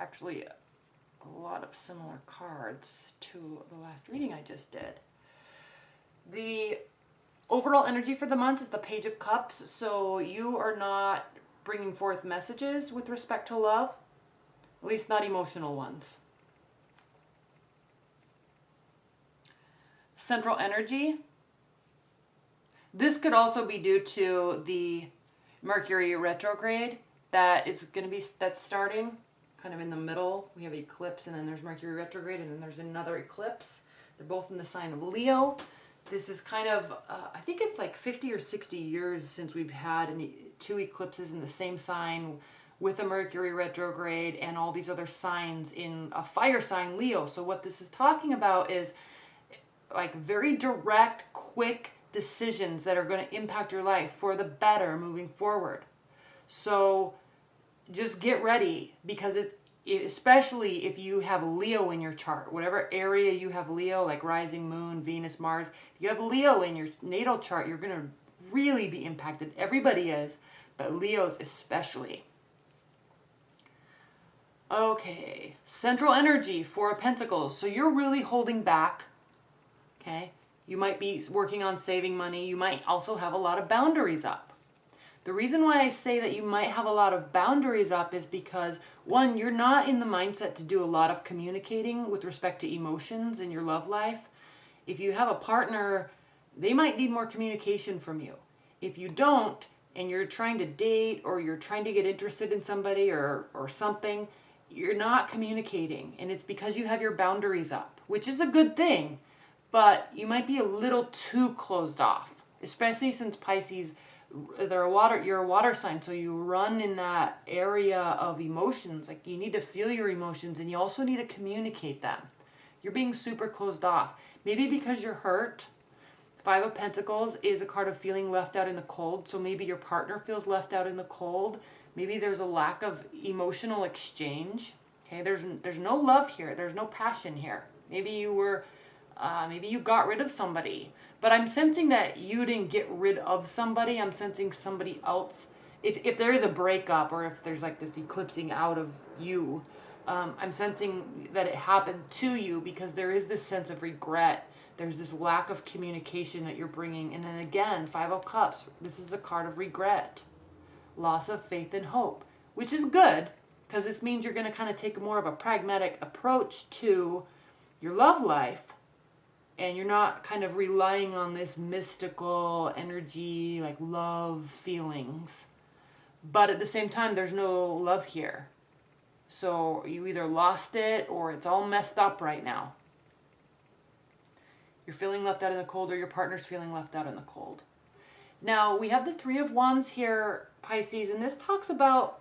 actually a lot of similar cards to the last reading I just did. The overall energy for the month is the Page of Cups, so you are not bringing forth messages with respect to love, at least not emotional ones. Central energy. This could also be due to the Mercury retrograde that's starting kind of in the middle. We have eclipse, and then there's Mercury retrograde, and then there's another eclipse. They're both in the sign of Leo. This is kind of, I think it's like 50 or 60 years since we've had two eclipses in the same sign with a Mercury retrograde and all these other signs in a fire sign, Leo. So what this is talking about is like very direct, quick decisions that are going to impact your life for the better moving forward. So just get ready, because especially if you have Leo in your chart, whatever area you have Leo, like rising, moon, Venus, Mars, if you have Leo in your natal chart, you're going to really be impacted. Everybody is, but Leos especially. Okay, central energy, Four of Pentacles. So you're really holding back, okay? You might be working on saving money. You might also have a lot of boundaries up. The reason why I say that you might have a lot of boundaries up is because, one, you're not in the mindset to do a lot of communicating with respect to emotions in your love life. If you have a partner, they might need more communication from you. If you don't, and you're trying to date or you're trying to get interested in somebody or something, you're not communicating. And it's because you have your boundaries up, which is a good thing, but you might be a little too closed off, especially since Pisces, you're a water sign, so you run in that area of emotions. Like, you need to feel your emotions, and you also need to communicate them. You're being super closed off. Maybe because you're hurt. Five of Pentacles is a card of feeling left out in the cold, so maybe your partner feels left out in the cold. Maybe there's a lack of emotional exchange. Okay, there's no love here. There's no passion here. Maybe you got rid of somebody. But I'm sensing that you didn't get rid of somebody. I'm sensing somebody else. If there is a breakup, or if there's like this eclipsing out of you, I'm sensing that it happened to you because there is this sense of regret. There's this lack of communication that you're bringing. And then again, Five of Cups. This is a card of regret. Loss of faith and hope, which is good because this means you're going to kind of take more of a pragmatic approach to your love life. And you're not kind of relying on this mystical energy, like love feelings. But at the same time, there's no love here. So you either lost it or it's all messed up right now. You're feeling left out in the cold, or your partner's feeling left out in the cold. Now, we have the Three of Wands here, Pisces, and this talks about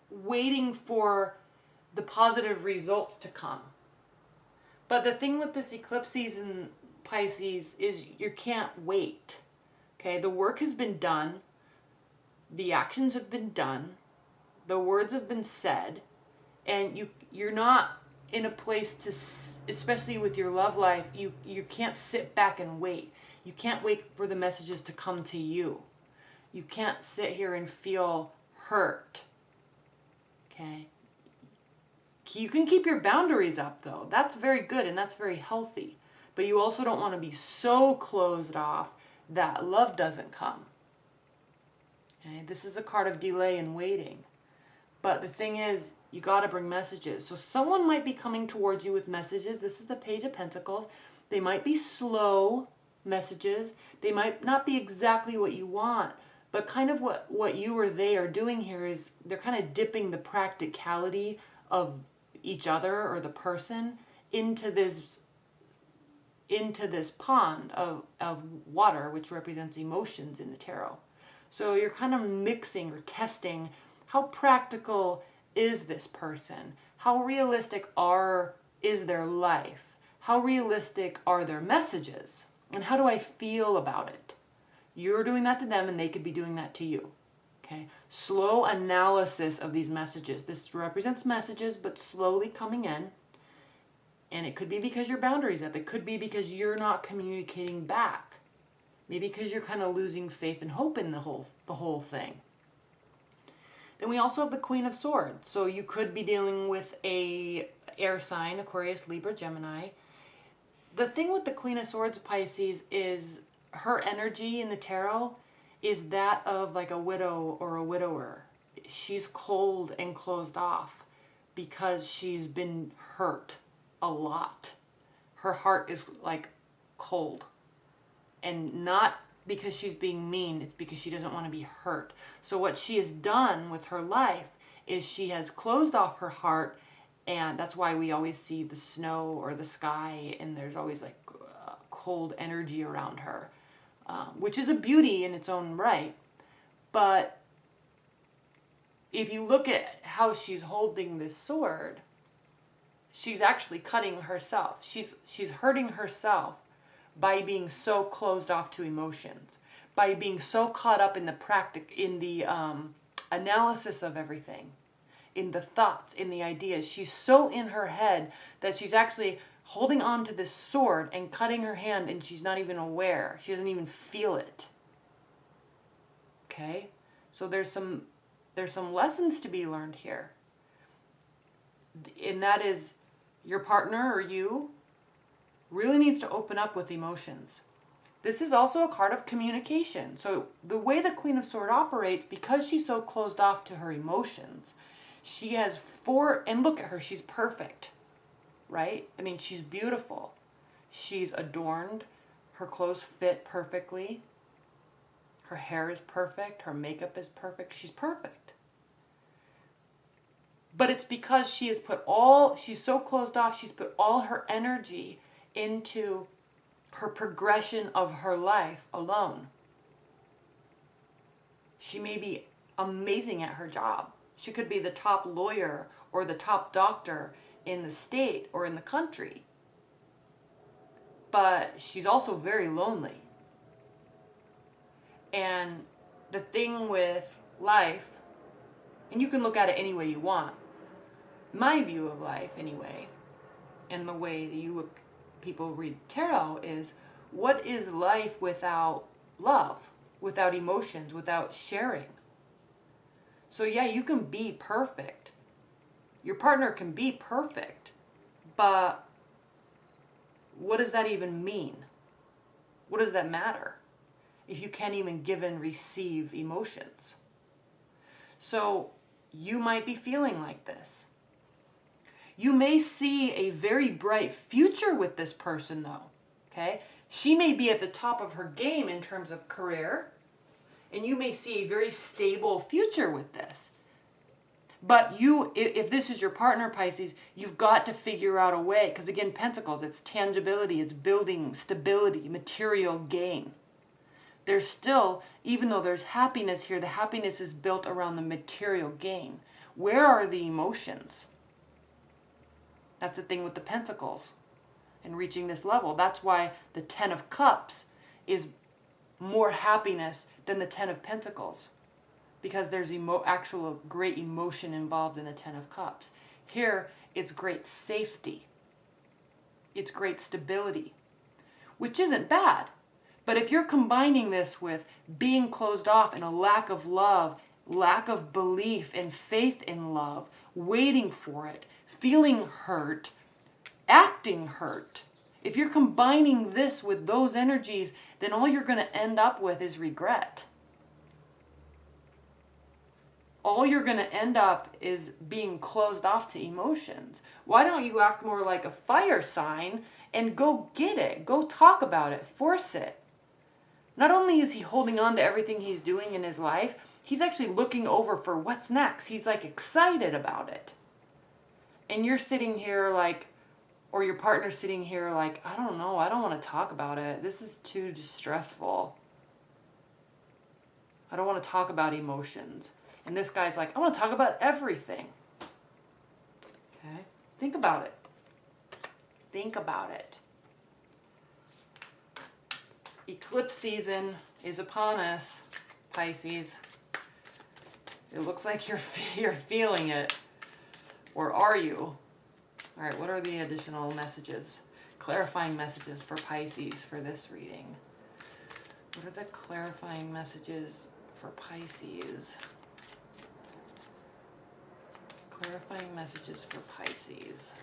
waiting for the positive results to come. But the thing with this eclipse season, Pisces, is you can't wait. Okay, the work has been done. The actions have been done. The words have been said. And you're not in a place to, especially with your love life, you can't sit back and wait. You can't wait for the messages to come to you. You can't sit here and feel hurt. Okay? You can keep your boundaries up, though. That's very good and that's very healthy. But you also don't want to be so closed off that love doesn't come. Okay? This is a card of delay and waiting. But the thing is, you got to bring messages. So someone might be coming towards you with messages. This is the Page of Pentacles. They might be slow messages. They might not be exactly what you want. But kind of what you or they are doing here is they're kind of dipping the practicality of each other or the person into this pond of water, which represents emotions in the tarot. So you're kind of mixing or testing how practical is this person? How realistic is their life? How realistic are their messages? And how do I feel about it? You're doing that to them and they could be doing that to you. Okay, slow analysis of these messages. This represents messages, but slowly coming in. And it could be because your boundaries up. It could be because you're not communicating back. Maybe because you're kind of losing faith and hope in the whole thing. Then we also have the Queen of Swords. So you could be dealing with a air sign, Aquarius, Libra, Gemini. The thing with the Queen of Swords, Pisces, is her energy in the tarot is that of like a widow or a widower. She's cold and closed off because she's been hurt a lot. Her heart is like cold, and not because she's being mean, it's because she doesn't want to be hurt. So what she has done with her life is she has closed off her heart, and that's why we always see the snow or the sky, and there's always like cold energy around her, which is a beauty in its own right. But if you look at how she's holding this sword, she's actually cutting herself. She's hurting herself by being so closed off to emotions, by being so caught up in the analysis of everything, in the thoughts, in the ideas. She's so in her head that she's actually holding on to this sword and cutting her hand, and she's not even aware. She doesn't even feel it. Okay? So there's some lessons to be learned here. And that is, your partner or you really needs to open up with emotions. This is also a card of communication. So the way the Queen of Swords operates, because she's so closed off to her emotions, she has and look at her, she's perfect, right? I mean, she's beautiful. She's adorned. Her clothes fit perfectly. Her hair is perfect. Her makeup is perfect. She's perfect. But it's because she's so closed off, she's put all her energy into her progression of her life alone. She may be amazing at her job. She could be the top lawyer or the top doctor in the state or in the country. But she's also very lonely. And the thing with life, and you can look at it any way you want, my view of life anyway, and the way that people read tarot is, what is life without love, without emotions, without sharing? So yeah, you can be perfect. Your partner can be perfect, but what does that even mean? What does that matter if you can't even give and receive emotions? So you might be feeling like this. You may see a very bright future with this person though, okay? She may be at the top of her game in terms of career, and you may see a very stable future with this. But if this is your partner, Pisces, you've got to figure out a way, because again, Pentacles, it's tangibility, it's building stability, material gain. There's still, even though there's happiness here, the happiness is built around the material gain. Where are the emotions? That's the thing with the Pentacles and reaching this level. That's why the 10 of Cups is more happiness than the 10 of Pentacles, because there's actual great emotion involved in the 10 of Cups. Here, it's great safety. It's great stability, which isn't bad. But if you're combining this with being closed off and a lack of love, lack of belief and faith in love, waiting for it, feeling hurt, acting hurt, if you're combining this with those energies, then all you're going to end up with is regret. All you're going to end up is being closed off to emotions. Why don't you act more like a fire sign and go get it? Go talk about it. Force it. Not only is he holding on to everything he's doing in his life, he's actually looking over for what's next. He's like excited about it. And you're sitting here like, or your partner's sitting here like, I don't know, I don't want to talk about it. This is too stressful. I don't want to talk about emotions. And this guy's like, I want to talk about everything. Okay? Think about it. Think about it. Eclipse season is upon us, Pisces. It looks like you're feeling it. Or are you? All right, what are the additional messages? Clarifying messages for Pisces for this reading. What are the clarifying messages for Pisces? Clarifying messages for Pisces.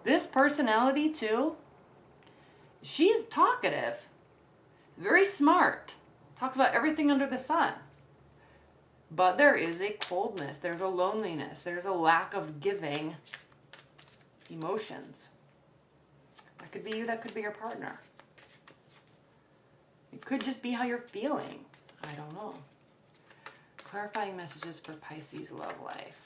This personality too, she's talkative, very smart, talks about everything under the sun. But there is a coldness, there's a loneliness, there's a lack of giving emotions. That could be you, that could be your partner. It could just be how you're feeling. I don't know. Clarifying messages for Pisces love life.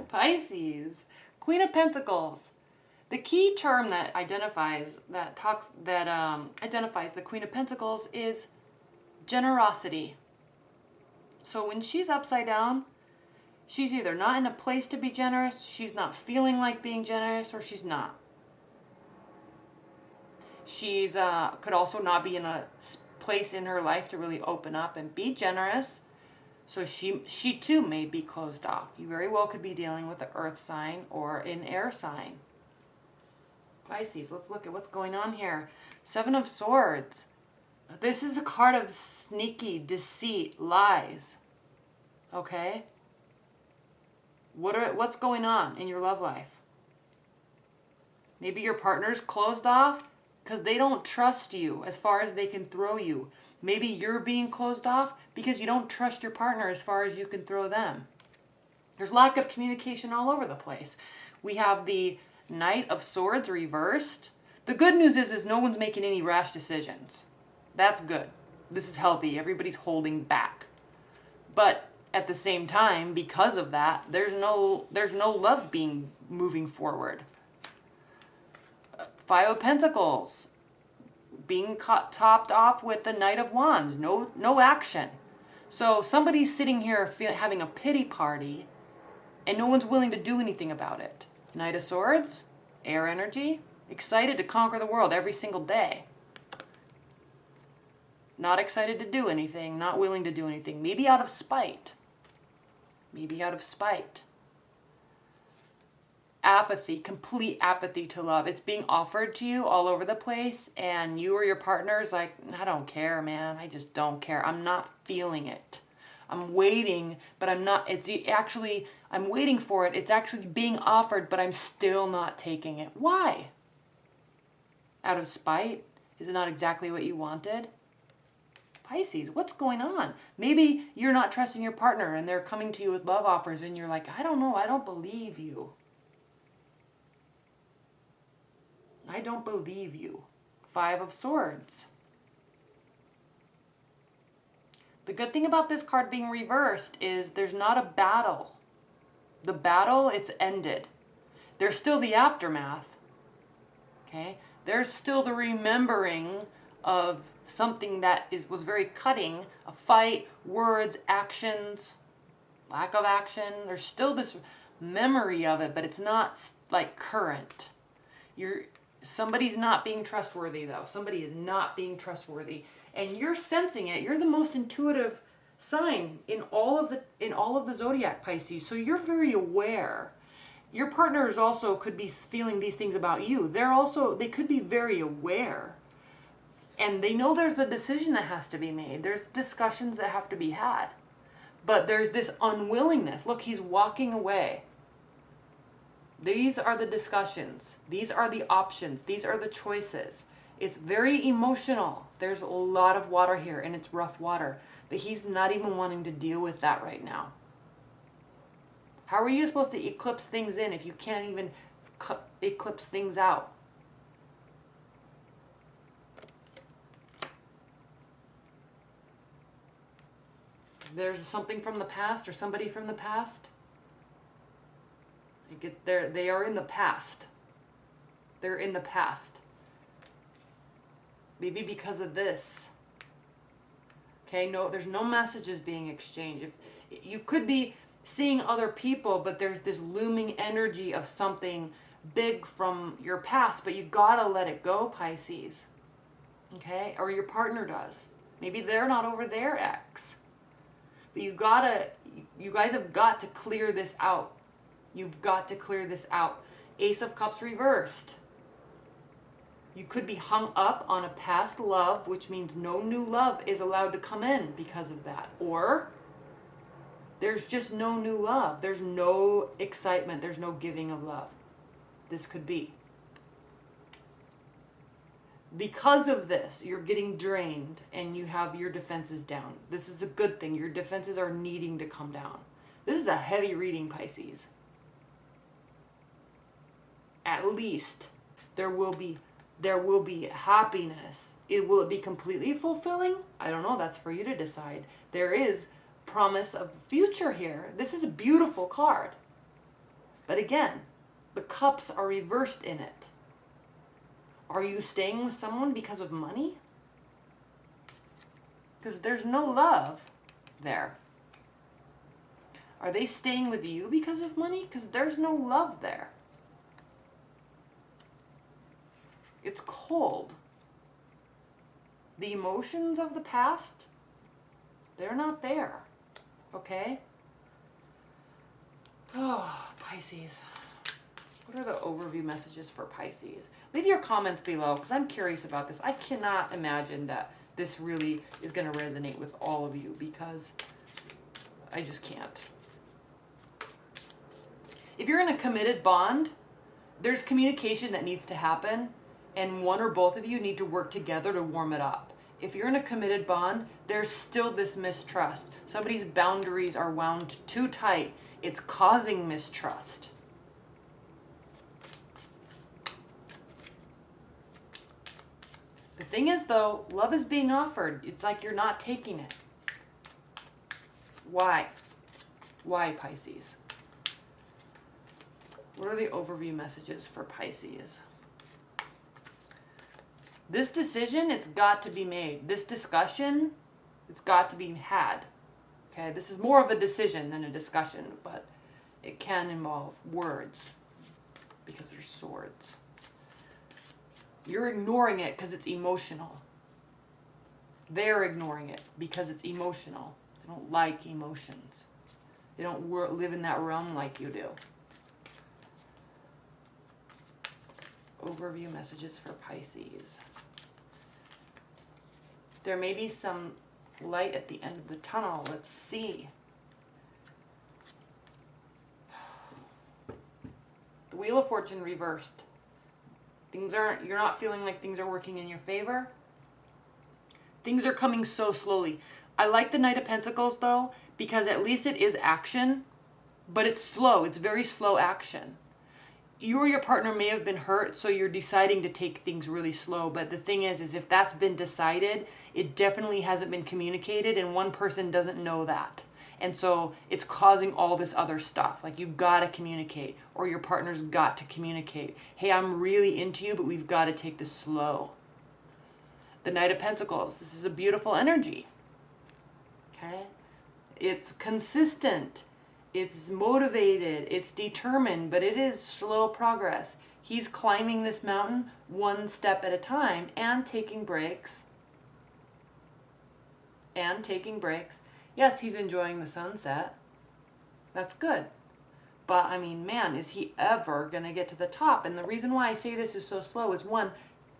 Pisces, Queen of Pentacles. The key term that identifies identifies the Queen of Pentacles is generosity. So when she's upside down, she's either not in a place to be generous, she's not feeling like being generous, or she's not. She's could also not be in a place in her life to really open up and be generous. So she too may be closed off. You very well could be dealing with an earth sign or an air sign. Pisces, let's look at what's going on here. Seven of Swords. This is a card of sneaky deceit, lies. Okay? What's going on in your love life? Maybe your partner's closed off because they don't trust you as far as they can throw you. Maybe you're being closed off because you don't trust your partner as far as you can throw them. There's lack of communication all over the place. We have the Knight of Swords reversed. The good news is no one's making any rash decisions. That's good. This is healthy. Everybody's holding back. But at the same time, because of that, there's no love being moving forward. Five of Pentacles. Being topped off with the Knight of Wands. No action. So somebody's sitting here having a pity party and no one's willing to do anything about it. Knight of Swords, air energy, excited to conquer the world every single day. Not excited to do anything, not willing to do anything. Maybe out of spite. Maybe out of spite. Apathy, complete apathy to love. It's being offered to you all over the place and you or your partner's like, I don't care, man. I just don't care. I'm not feeling it. I'm waiting, but I'm not. I'm waiting for it. It's actually being offered, but I'm still not taking it. Why? Out of spite? Is it not exactly what you wanted? Pisces, what's going on? Maybe you're not trusting your partner and they're coming to you with love offers and you're like, I don't know. I don't believe you. I don't believe you. Five of Swords. The good thing about this card being reversed is there's not a battle. The battle, it's ended. There's still the aftermath. Okay? There's still the remembering of something that was very cutting. A fight, words, actions, lack of action. There's still this memory of it, but it's not like current. Somebody's not being trustworthy though. Somebody is not being trustworthy. And you're sensing it. You're the most intuitive sign in all of the zodiac, Pisces. So you're very aware. Your partners also could be feeling these things about you. They could be very aware. And they know there's a decision that has to be made. There's discussions that have to be had. But there's this unwillingness. Look, he's walking away. These are the discussions. These are the options. These are the choices. It's very emotional. There's a lot of water here and it's rough water. But he's not even wanting to deal with that right now. How are you supposed to eclipse things in if you can't even eclipse things out? There's something from the past or somebody from the past. They are in the past. They're in the past. Maybe because of this. Okay, no, there's no messages being exchanged. You could be seeing other people, but there's this looming energy of something big from your past, but you gotta let it go, Pisces. Okay? Or your partner does. Maybe they're not over their ex. But you guys have got to clear this out. You've got to clear this out. Ace of Cups reversed. You could be hung up on a past love, which means no new love is allowed to come in because of that. Or there's just no new love. There's no excitement. There's no giving of love. This could be. Because of this, you're getting drained and you have your defenses down. This is a good thing. Your defenses are needing to come down. This is a heavy reading, Pisces. At least there will be happiness. Will it be completely fulfilling? I don't know. That's for you to decide. There is promise of future here. This is a beautiful card. But again, the cups are reversed in it. Are you staying with someone because of money? Because there's no love there. Are they staying with you because of money? Because there's no love there. It's cold. The emotions of the past, they're not there. Okay? Oh, Pisces. What are the overview messages for Pisces? Leave your comments below because I'm curious about this. I cannot imagine that this really is going to resonate with all of you because I just can't. If you're in a committed bond, there's communication that needs to happen and one or both of you need to work together to warm it up. If you're in a committed bond, there's still this mistrust. Somebody's boundaries are wound too tight. It's causing mistrust. The thing is, though, love is being offered. It's like you're not taking it. Why? Why, Pisces? What are the overview messages for Pisces? This decision, it's got to be made. This discussion, it's got to be had. Okay, this is more of a decision than a discussion, but it can involve words because there's swords. You're ignoring it because it's emotional. They're ignoring it because it's emotional. They don't like emotions. They don't live in that realm like you do. Overview messages for Pisces. There may be some light at the end of the tunnel. Let's see. The Wheel of Fortune reversed. You're not feeling like things are working in your favor. Things are coming so slowly. I like the Knight of Pentacles though, because at least it is action, but it's slow. It's very slow action. You or your partner may have been hurt, so you're deciding to take things really slow. But the thing is if that's been decided, it definitely hasn't been communicated, and one person doesn't know that. And so it's causing all this other stuff. Like, you've got to communicate, or your partner's got to communicate. Hey, I'm really into you, but we've got to take this slow. The Knight of Pentacles. This is a beautiful energy. Okay? It's consistent. It's motivated. It's determined, but it is slow progress. He's climbing this mountain one step at a time and taking breaks. Yes, he's enjoying the sunset. That's good. But, I mean, man, is he ever going to get to the top? And the reason why I say this is so slow is, one,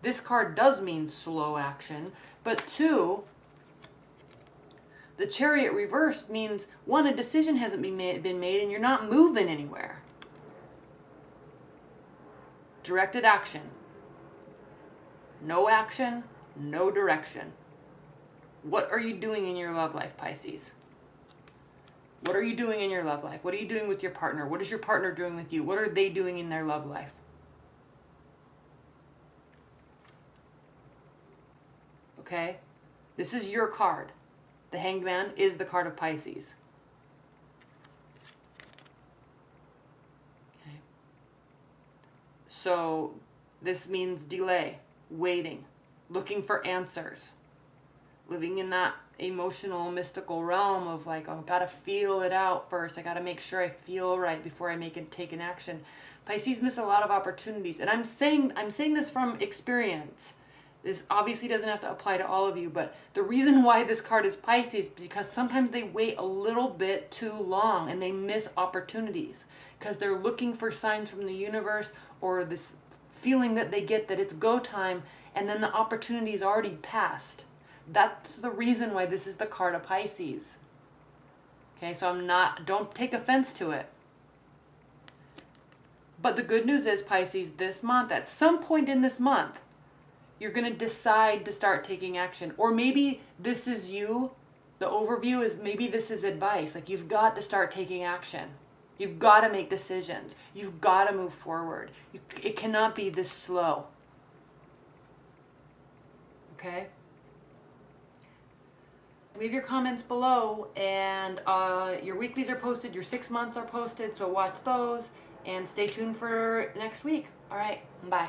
this card does mean slow action. But two, the Chariot reversed means, one, a decision hasn't been made and you're not moving anywhere. Directed action. No action, no direction. What are you doing in your love life, Pisces? What are you doing in your love life? What are you doing with your partner? What is your partner doing with you? What are they doing in their love life? Okay? This is your card. The Hanged Man is the card of Pisces. Okay. So this means delay, waiting, looking for answers. living in that emotional, mystical realm of like, oh, I've got to feel it out first. I got to make sure I feel right before I take an action. Pisces miss a lot of opportunities. And I'm saying this from experience. This obviously doesn't have to apply to all of you, but the reason why this card is Pisces is because sometimes they wait a little bit too long and they miss opportunities because they're looking for signs from the universe or this feeling that they get that it's go time, and then the opportunity is already passed. That's the reason why this is the card of Pisces. Okay, so don't take offense to it. But the good news is, Pisces, this month, at some point in this month, you're going to decide to start taking action. Or maybe this is you. The overview is maybe this is advice. Like, you've got to start taking action. You've got to make decisions. You've got to move forward. It cannot be this slow. Okay? Leave your comments below, and your weeklies are posted, your 6 months are posted, so watch those, and stay tuned for next week. All right, bye.